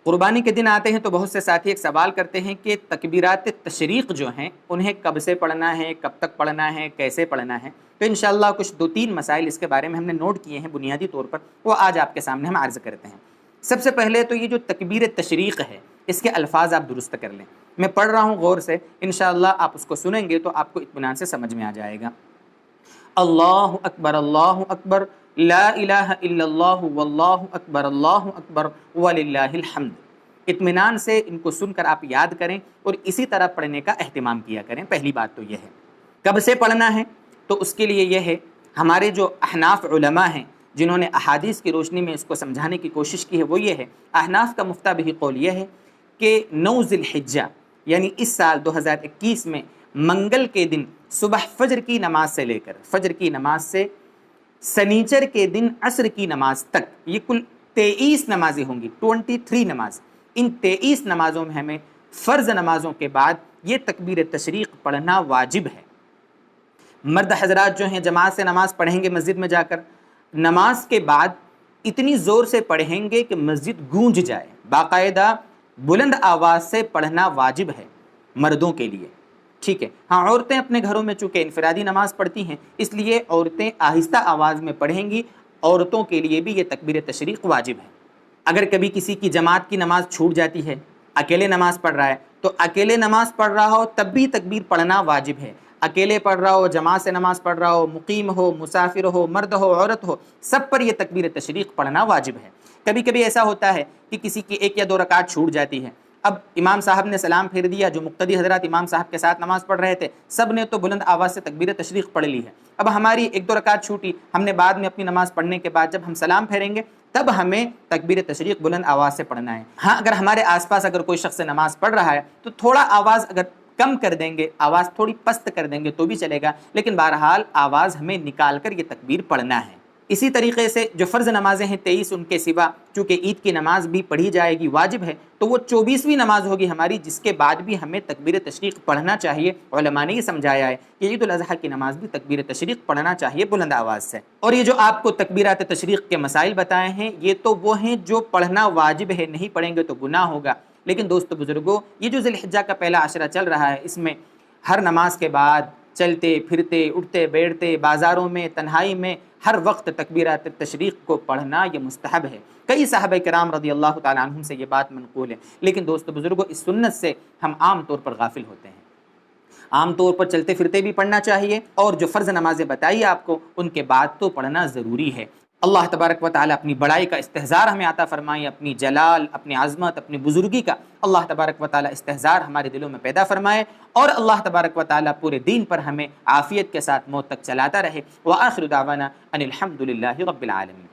قربانی کے دن آتے ہیں تو بہت سے ساتھی ایک سوال کرتے ہیں کہ تکبیرات تشریق جو ہیں انہیں کب سے پڑھنا ہے، کب تک پڑھنا ہے، کیسے پڑھنا ہے۔ تو انشاءاللہ کچھ 2-3 مسائل اس کے بارے میں ہم نے نوٹ کیے ہیں بنیادی طور پر، وہ آج آپ کے سامنے ہم عرض کرتے ہیں۔ سب سے پہلے تو یہ جو تکبیر تشریق ہے اس کے الفاظ آپ درست کر لیں۔ میں پڑھ رہا ہوں غور سے، انشاءاللہ آپ اس کو سنیں گے تو آپ کو اطمینان سے سمجھ میں آ جائے گا۔ اللہ اکبر لا الہ الا اللہ واللہ اکبر وللہ الحمد۔ اطمینان سے ان کو سن کر آپ یاد کریں اور اسی طرح پڑھنے کا اہتمام کیا کریں۔ پہلی بات تو یہ ہے۔ کب سے پڑھنا ہے؟ تو اس کے لیے یہ ہے، ہمارے جو احناف علماء ہیں جنہوں نے احادیث کی روشنی میں اس کو سمجھانے کی کوشش کی ہے وہ یہ ہے، احناف کا مفتہ بہ قول یہ ہے کہ 9 ذی الحجہ یعنی اس سال 2021 میں منگل کے دن صبح فجر کی نماز سے لے کر فجر کی نماز سے سنیچر کے دن عصر کی نماز تک، یہ کل 23 نمازیں ہوں گی، 23 نماز۔ ان 23 نمازوں میں ہمیں فرض نمازوں کے بعد یہ تکبیر تشریق پڑھنا واجب ہے۔ مرد حضرات جو ہیں جماعت سے نماز پڑھیں گے مسجد میں جا کر، نماز کے بعد اتنی زور سے پڑھیں گے کہ مسجد گونج جائے، باقاعدہ بلند آواز سے پڑھنا واجب ہے مردوں کے لیے، ٹھیک ہے۔ ہاں، عورتیں اپنے گھروں میں چونکہ انفرادی نماز پڑھتی ہیں اس لیے عورتیں آہستہ آواز میں پڑھیں گی، عورتوں کے لیے بھی یہ تکبیر تشریق واجب ہے۔ اگر کبھی کسی کی جماعت کی نماز چھوٹ جاتی ہے، اکیلے نماز پڑھ رہا ہے، تو اکیلے نماز پڑھ رہا ہو تب بھی تکبیر پڑھنا واجب ہے۔ اکیلے پڑھ رہا ہو، جماعت سے نماز پڑھ رہا ہو، مقیم ہو، مسافر ہو، مرد ہو، عورت ہو، سب پر یہ تکبیر تشریق پڑھنا واجب ہے۔ کبھی کبھی ایسا ہوتا ہے کہ کسی کی 1 یا 2 رکعت چھوٹ جاتی ہے، اب امام صاحب نے سلام پھیر دیا، جو مقتدی حضرات امام صاحب کے ساتھ نماز پڑھ رہے تھے سب نے تو بلند آواز سے تکبیر تشریق پڑھ لی ہے، اب ہماری 1-2 رکعت چھوٹی، ہم نے بعد میں اپنی نماز پڑھنے کے بعد جب ہم سلام پھیریں گے تب ہمیں تکبیر تشریق بلند آواز سے پڑھنا ہے۔ ہاں، اگر ہمارے آس پاس اگر کوئی شخص نماز پڑھ رہا ہے تو تھوڑا آواز اگر کم کر دیں گے، آواز تھوڑی پست کر دیں گے تو بھی چلے گا، لیکن بہرحال آواز ہمیں نکال کر یہ تکبیر پڑھنا ہے۔ اسی طریقے سے جو فرض نمازیں ہیں 23، ان کے سوا چونکہ عید کی نماز بھی پڑھی جائے گی، واجب ہے، تو وہ 24ویں نماز ہوگی ہماری، جس کے بعد بھی ہمیں تکبیر تشریق پڑھنا چاہیے۔ علماء نے یہ سمجھایا ہے کہ عید الاضحیٰ کی نماز بھی تکبیر تشریق پڑھنا چاہیے بلند آواز سے۔ اور یہ جو آپ کو تکبیرات تشریق کے مسائل بتائے ہیں یہ تو وہ ہیں جو پڑھنا واجب ہے، نہیں پڑھیں گے تو گناہ ہوگا۔ لیکن دوستو بزرگوں، یہ جو ذی الحجہ کا پہلا عشرہ چل رہا ہے اس میں ہر نماز کے بعد چلتے پھرتے اٹھتے بیٹھتے بازاروں میں تنہائی میں ہر وقت تکبیرات تشریق کو پڑھنا یہ مستحب ہے۔ کئی صحابہ کرام رضی اللہ تعالیٰ عنہم سے یہ بات منقول ہے، لیکن دوستو بزرگوں اس سنت سے ہم عام طور پر غافل ہوتے ہیں۔ عام طور پر چلتے پھرتے بھی پڑھنا چاہیے، اور جو فرض نمازیں بتائی آپ کو ان کے بعد تو پڑھنا ضروری ہے۔ اللہ تبارک و تعالیٰ اپنی بڑائی کا استحضار ہمیں عطا فرمائے، اپنی جلال، اپنی عظمت، اپنی بزرگی کا اللہ تبارک و تعالیٰ استحضار ہمارے دلوں میں پیدا فرمائے، اور اللہ تبارک و تعالیٰ پورے دین پر ہمیں عافیت کے ساتھ موت تک چلاتا رہے۔ وآخر دعوانا ان الحمد للہ رب العالمین۔